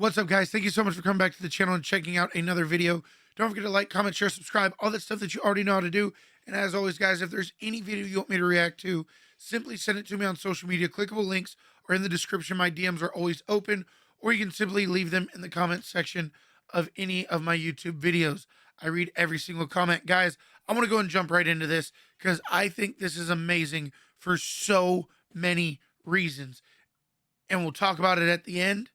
What's up, guys? Thank you so much for coming back to the channel and checking out another video. Don't forget to like, comment, share, subscribe, all that stuff that you already know how to do. And as always, guys, if there's any video you want me to react to, simply send it to me on social media. Clickable links are in the description. My DMs are always open, or you can simply leave them in the comment section of any of my YouTube videos. I read every single comment. Guys, I want to go and jump right into this because I think this is amazing for so many reasons. And we'll talk about it at the end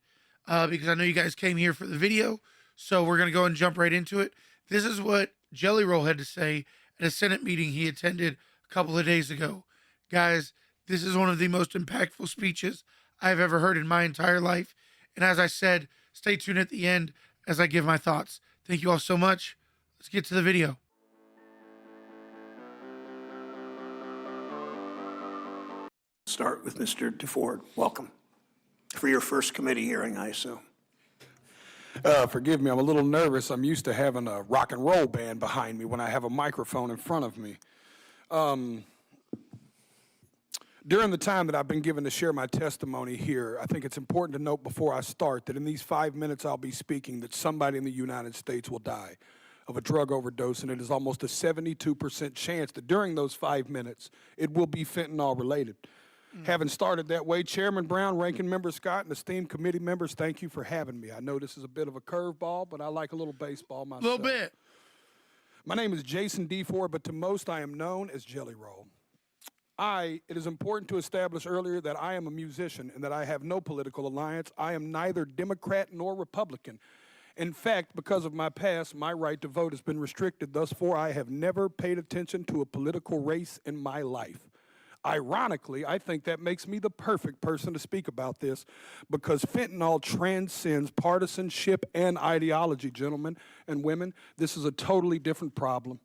because I know you guys came here for the video. So we're going to go and jump right into it. This is what Jelly Roll had to say at a Senate meeting he attended a couple of days ago. Guys, this is one of the most impactful speeches I've ever heard in my entire life. And as I said, stay tuned at the end as I give my thoughts. Thank you all so much. Let's get to the video. Start with Mr. DeFord. Welcome. For your first committee hearing, I assume. Forgive me, I'm a little nervous. I'm used to having a rock and roll band behind me when I have a microphone in front of me. During the time that I've been given to share my testimony here, I think it's important to note before I start that in these 5 minutes I'll be speaking that somebody in the United States will die of a drug overdose, and it is almost a 72% chance that during those 5 minutes it will be fentanyl related. Having started that way, Chairman Brown, Ranking Member Scott, and esteemed committee members, thank you for having me. I know this is a bit of a curveball, but I like a little baseball myself. A little bit. My name is Jason DeFord, but to most I am known as Jelly Roll. It is important to establish earlier that I am a musician and that I have no political alliance. I am neither Democrat nor Republican. In fact, because of my past, my right to vote has been restricted. Thus far, I have never paid attention to a political race in my life. Ironically, I think that makes me the perfect person to speak about this because fentanyl transcends partisanship and ideology, gentlemen and women. This is a totally different problem.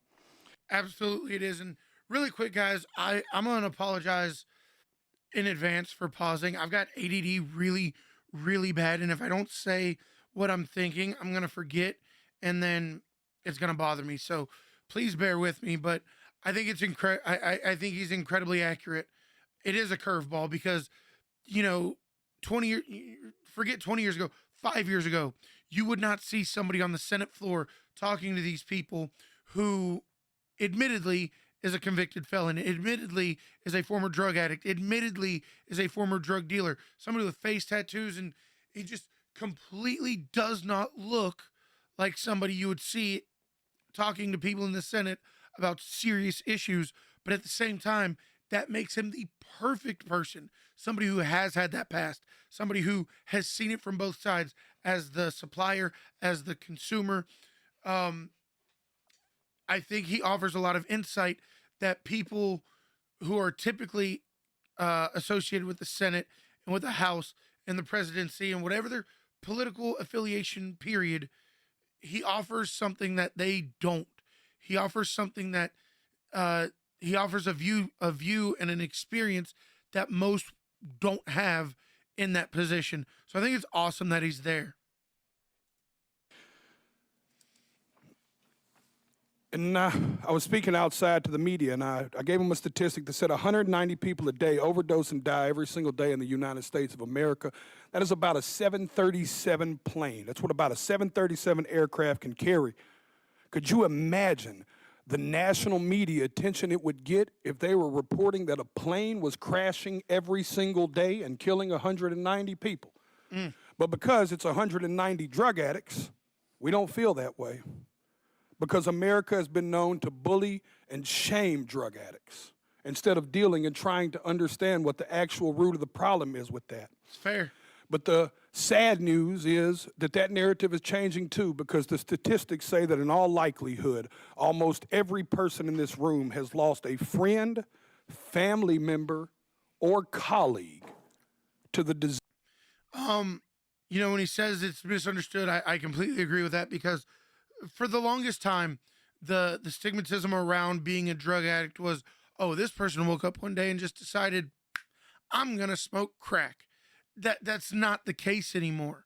Absolutely it is. And really quick, guys, I'm going to apologize in advance for pausing. I've got ADD really, really bad. And if I don't say what I'm thinking, I'm going to forget and then it's going to bother me. So please bear with me. But I think it's I think he's incredibly accurate. It is a curveball because, 20 years, forget 20 years ago, 5 years ago, you would not see somebody on the Senate floor talking to these people who admittedly is a convicted felon, admittedly is a former drug addict, admittedly is a former drug dealer, somebody with face tattoos, and he just completely does not look like somebody you would see talking to people in the Senate about serious issues. But at the same time, that makes him the perfect person, somebody who has had that past, somebody who has seen it from both sides as the supplier, as the consumer. I think he offers a lot of insight that people who are typically associated with the Senate and with the House and the presidency and whatever their political affiliation period, he offers something that they don't. He offers something that he offers a view and an experience that most don't have in that position. So I think it's awesome that he's there. And I was speaking outside to the media, and I gave them a statistic that said 190 people a day overdose and die every single day in the United States of America. That is about a 737 plane. That's what about a 737 aircraft can carry. Could you imagine the national media attention it would get if they were reporting that a plane was crashing every single day and killing 190 people? But because it's 190 drug addicts, we don't feel that way. Because America has been known to bully and shame drug addicts instead of dealing and trying to understand what the actual root of the problem is with that. It's fair. But the sad news is that that narrative is changing too, because the statistics say that in all likelihood, almost every person in this room has lost a friend, family member, or colleague to the disease. When he says it's misunderstood, I completely agree with that because for the longest time, the stigmatism around being a drug addict was, oh, this person woke up one day and just decided, I'm going to smoke crack. That's not the case anymore.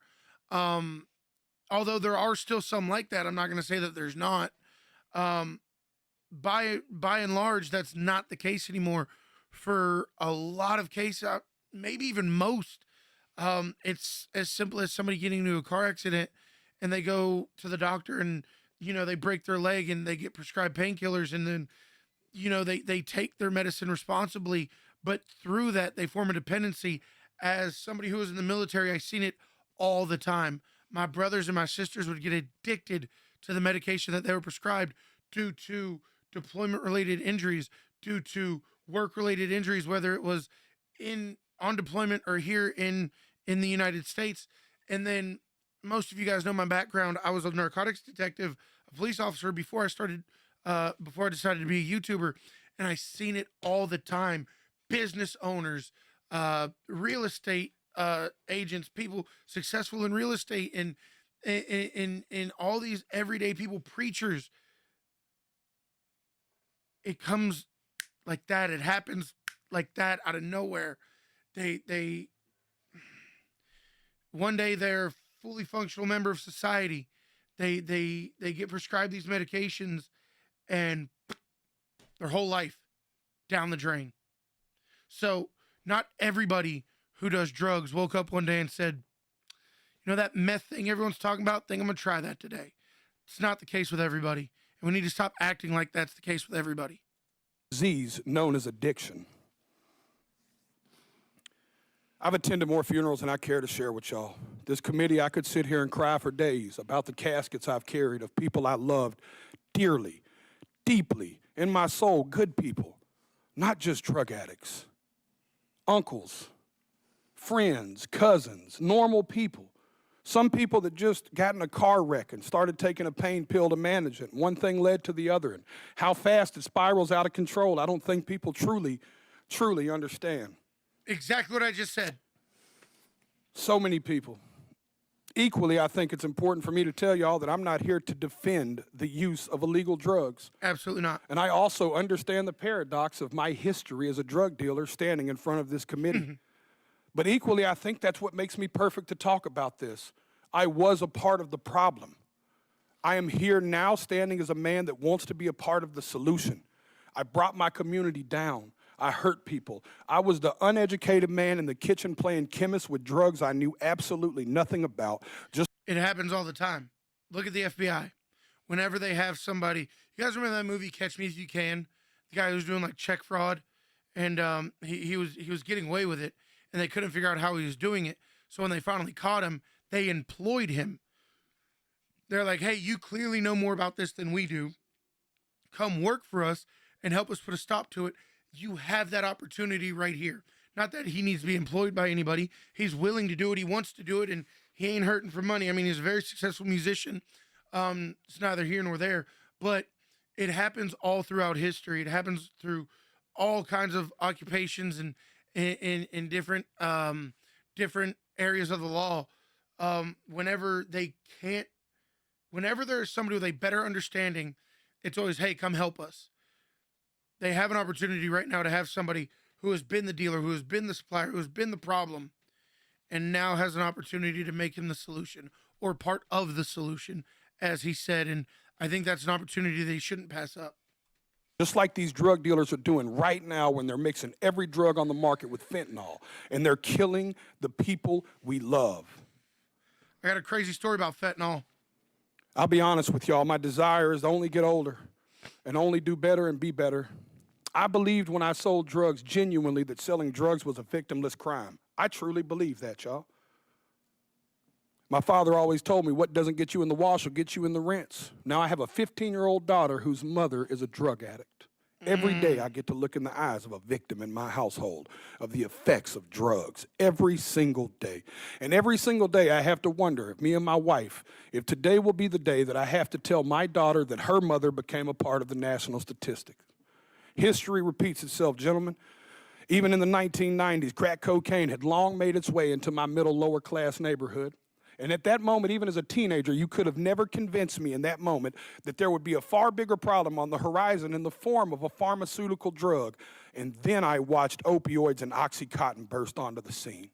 Although there are still some like that, I'm not going to say that there's not. By and large, that's not the case anymore. For a lot of cases, maybe even most, It's as simple as somebody getting into a car accident and they go to the doctor and they break their leg and they get prescribed painkillers, and then they take their medicine responsibly, but through that they form a dependency. As somebody who was in the military, I seen it all the time. My brothers and my sisters would get addicted to the medication that they were prescribed due to deployment related injuries, due to work related injuries, whether it was in on deployment or here in the United States. And then most of you guys know my background. I was a narcotics detective, a police officer before I decided to be a YouTuber, and I seen it all the time. Business owners, real estate agents, people successful in real estate, and in all these everyday people, preachers. It comes like that. It happens like that out of nowhere. They one day they're a fully functional member of society. They get prescribed these medications, and their whole life down the drain. So not everybody who does drugs woke up one day and said, that meth thing everyone's talking about, think I'm gonna try that today. It's not the case with everybody. And we need to stop acting like that's the case with everybody. Disease known as addiction. I've attended more funerals than I care to share with y'all. This committee, I could sit here and cry for days about the caskets I've carried of people I loved dearly, deeply, in my soul, good people, not just drug addicts, uncles, friends, cousins, normal people. Some people that just got in a car wreck and started taking a pain pill to manage it. One thing led to the other, and how fast it spirals out of control, I don't think people truly understand. Exactly what I just said. So many people. Equally, I think it's important for me to tell y'all that I'm not here to defend the use of illegal drugs. Absolutely not. And I also understand the paradox of my history as a drug dealer standing in front of this committee. But equally, I think that's what makes me perfect to talk about this. I was a part of the problem. I am here now standing as a man that wants to be a part of the solution. I brought my community down. I hurt people. I was the uneducated man in the kitchen playing chemist with drugs I knew absolutely nothing about. It happens all the time. Look at the FBI. Whenever they have somebody, you guys remember that movie Catch Me If You Can? The guy who was doing like check fraud, and he was getting away with it, and they couldn't figure out how he was doing it. So when they finally caught him, they employed him. They're like, hey, you clearly know more about this than we do. Come work for us and help us put a stop to it. You have that opportunity right here. Not that he needs to be employed by anybody. He's willing to do it. He wants to do it, and he ain't hurting for money. I mean, he's a very successful musician. It's neither here nor there, but it happens all throughout history. It happens through all kinds of occupations and in different different areas of the law. Whenever there's somebody with a better understanding, it's always, hey, come help us. They have an opportunity right now to have somebody who has been the dealer, who has been the supplier, who has been the problem, and now has an opportunity to make him the solution or part of the solution, as he said. And I think that's an opportunity they shouldn't pass up. Just like these drug dealers are doing right now when they're mixing every drug on the market with fentanyl, and they're killing the people we love. I got a crazy story about fentanyl. I'll be honest with y'all, my desire is to only get older and only do better and be better. I believed when I sold drugs genuinely that selling drugs was a victimless crime. I truly believe that, y'all. My father always told me what doesn't get you in the wash will get you in the rinse. Now I have a 15-year-old daughter whose mother is a drug addict. Every day I get to look in the eyes of a victim in my household of the effects of drugs. Every single day. And every single day I have to wonder, if me and my wife, if today will be the day that I have to tell my daughter that her mother became a part of the national statistics. History repeats itself, gentlemen. Even in the 1990s, crack cocaine had long made its way into my middle lower class neighborhood. And at that moment, even as a teenager, you could have never convinced me in that moment that there would be a far bigger problem on the horizon in the form of a pharmaceutical drug. And then I watched opioids and Oxycontin burst onto the scene.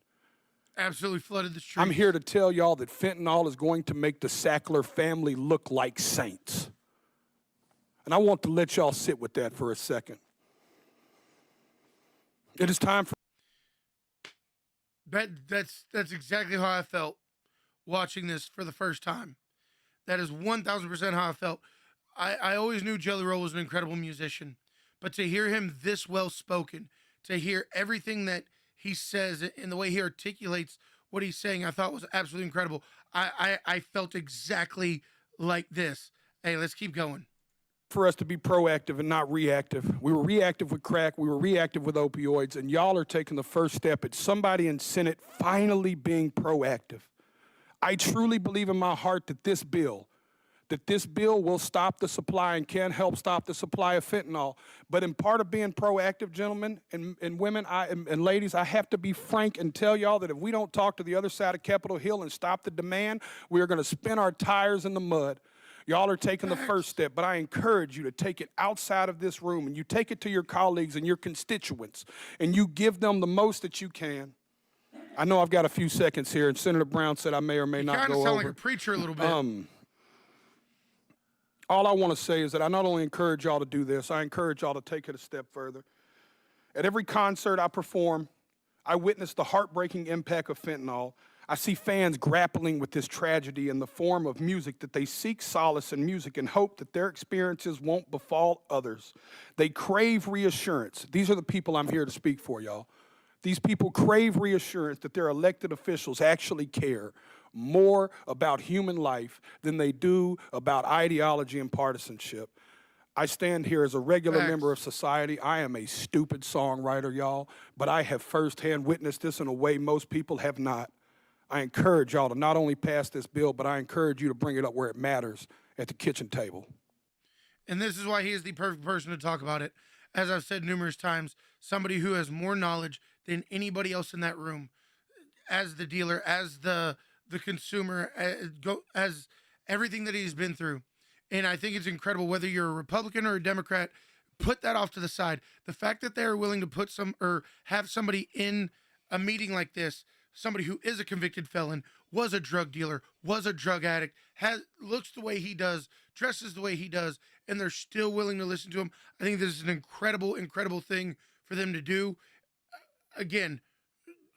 Absolutely flooded the streets. I'm here to tell y'all that fentanyl is going to make the Sackler family look like saints. And I want to let y'all sit with that for a second. It is time for That's exactly how I felt watching this for the first time. That is 1000% how I felt. I always knew Jelly Roll was an incredible musician, but to hear him this well spoken, to hear everything that he says and the way he articulates what he's saying, I thought was absolutely incredible. I felt exactly like this. Hey, let's keep going. For us to be proactive and not reactive. We were reactive with crack, we were reactive with opioids, and y'all are taking the first step at somebody in Senate finally being proactive. I truly believe in my heart that this bill will stop the supply and can help stop the supply of fentanyl. But in part of being proactive, gentlemen and women and ladies, I have to be frank and tell y'all that if we don't talk to the other side of Capitol Hill and stop the demand, we are going to spin our tires in the mud. Y'all are taking the first step, but I encourage you to take it outside of this room and you take it to your colleagues and your constituents and you give them the most that you can. I know I've got a few seconds here, and Senator Brown said I may or may not Kind go of over. sound like a preacher a little bit. All I want to say is that I not only encourage y'all to do this, I encourage y'all to take it a step further. At every concert I perform, I witness the heartbreaking impact of fentanyl. I see fans grappling with this tragedy in the form of music that they seek solace in music and hope that their experiences won't befall others. They crave reassurance. These are the people I'm here to speak for, y'all. These people crave reassurance that their elected officials actually care more about human life than they do about ideology and partisanship. I stand here as a regular member of society. I am a stupid songwriter, y'all, but I have firsthand witnessed this in a way most people have not. I encourage y'all to not only pass this bill, but I encourage you to bring it up where it matters, at the kitchen table. And this is why he is the perfect person to talk about it. As I've said numerous times, somebody who has more knowledge than anybody else in that room, as the dealer, as the consumer, as everything that he's been through. And I think it's incredible whether you're a Republican or a Democrat, put that off to the side. The fact that they're willing to put some or have somebody in a meeting like this, somebody who is a convicted felon, was a drug dealer, was a drug addict, looks the way he does, dresses the way he does, and they're still willing to listen to him. I think this is an incredible, incredible thing for them to do. Again,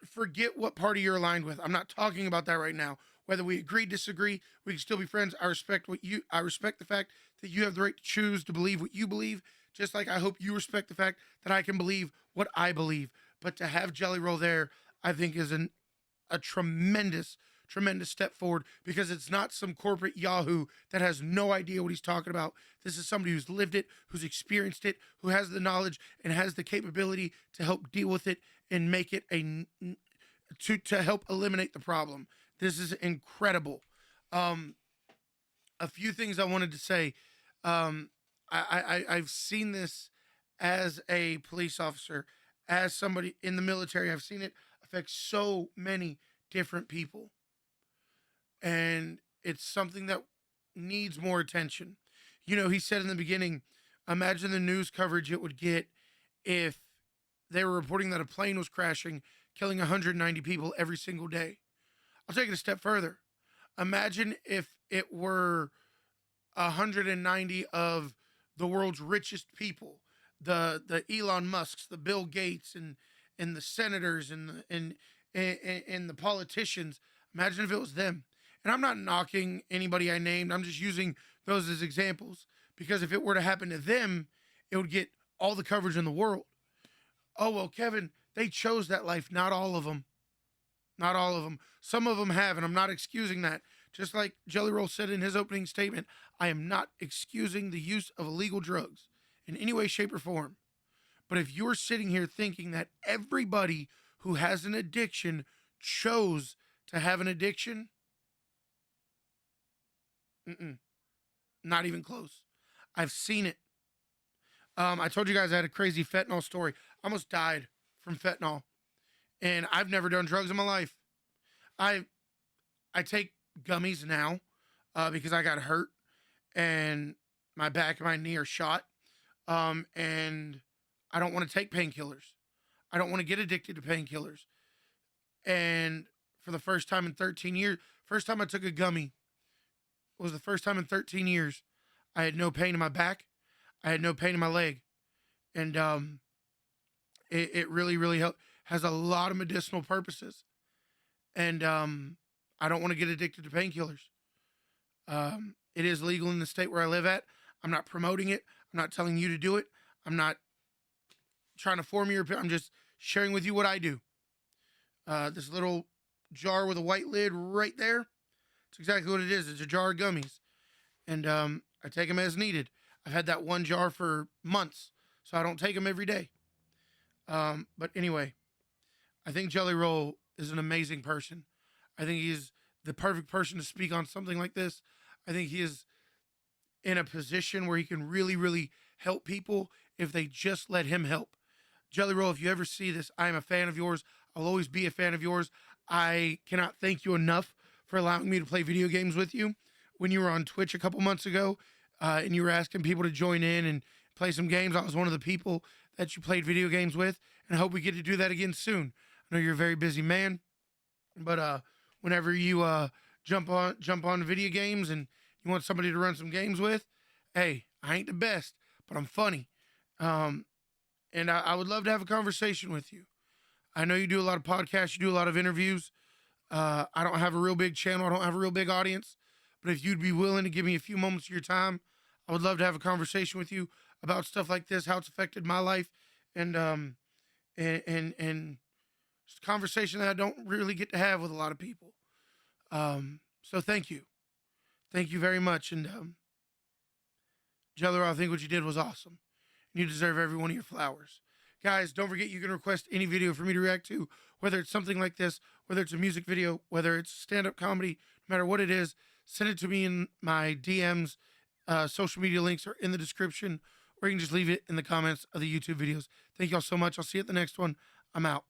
forget what party you're aligned with. I'm not talking about that right now. Whether we agree, disagree, we can still be friends. I respect the fact that you have the right to choose to believe what you believe, just like I hope you respect the fact that I can believe what I believe. But to have Jelly Roll there, I think is a tremendous, tremendous step forward, because it's not some corporate yahoo that has no idea what he's talking about. This is somebody who's lived it, who's experienced it, who has the knowledge and has the capability to help deal with it and make it to help eliminate the problem. This is incredible. A few things I wanted to say. I've seen this as a police officer, as somebody in the military. I've seen it affect so many different people. And it's something that needs more attention. You know, he said in the beginning, imagine the news coverage it would get if they were reporting that a plane was crashing, killing 190 people every single day. I'll take it a step further. Imagine if it were 190 of the world's richest people, the Elon Musks, the Bill Gates, and the senators and the politicians. Imagine if it was them. And I'm not knocking anybody I named. I'm just using those as examples, because if it were to happen to them, it would get all the coverage in the world. Oh, well, Kevin, they chose that life. Not all of them. Not all of them. Some of them have, and I'm not excusing that. Just like Jelly Roll said in his opening statement, I am not excusing the use of illegal drugs in any way, shape, or form. But if you're sitting here thinking that everybody who has an addiction chose to have an addiction, not even close. I've seen it. I told you guys I had a crazy fentanyl story. I almost died from fentanyl, and I've never done drugs in my life. I take gummies now because I got hurt and my back and my knee are shot, and I don't want to take painkillers. I don't want to get addicted to painkillers. And for the first time in 13 years, first time I took a gummy was the first time in 13 years I had no pain in my back. I had no pain in my leg. And it really, really has a lot of medicinal purposes. and I don't want to get addicted to painkillers. It is legal in the state where I live at. I'm not promoting it. I'm not telling you to do it. I'm not trying to form your. I'm just sharing with you what I do. This little jar with a white lid right there. It's exactly what it is. It's a jar of gummies, and I take them as needed. I've had that one jar for months, so I don't take them every day. But anyway, I think Jelly Roll is an amazing person. I think he's the perfect person to speak on something like this. I think he is in a position where he can really, really help people if they just let him help. Jelly Roll, if you ever see this, I am a fan of yours. I'll always be a fan of yours. I cannot thank you enough for allowing me to play video games with you. When you were on Twitch a couple months ago and you were asking people to join in and play some games, I was one of the people that you played video games with, and I hope we get to do that again soon. I know you're a very busy man, but whenever you jump on video games and you want somebody to run some games with, hey, I ain't the best, but I'm funny. And I would love to have a conversation with you. I know you do a lot of podcasts, you do a lot of interviews. I don't have a real big channel, I don't have a real big audience, but if you'd be willing to give me a few moments of your time, I would love to have a conversation with you about stuff like this, how it's affected my life, and just a conversation that I don't really get to have with a lot of people. So thank you very much. And Jelly Roll, I think what you did was awesome. You deserve every one of your flowers. Guys, don't forget you can request any video for me to react to, whether it's something like this, whether it's a music video, whether it's stand-up comedy, no matter what it is, send it to me in my DMs. Social media links are in the description, or you can just leave it in the comments of the YouTube videos. Thank y'all so much. I'll see you at the next one. I'm out.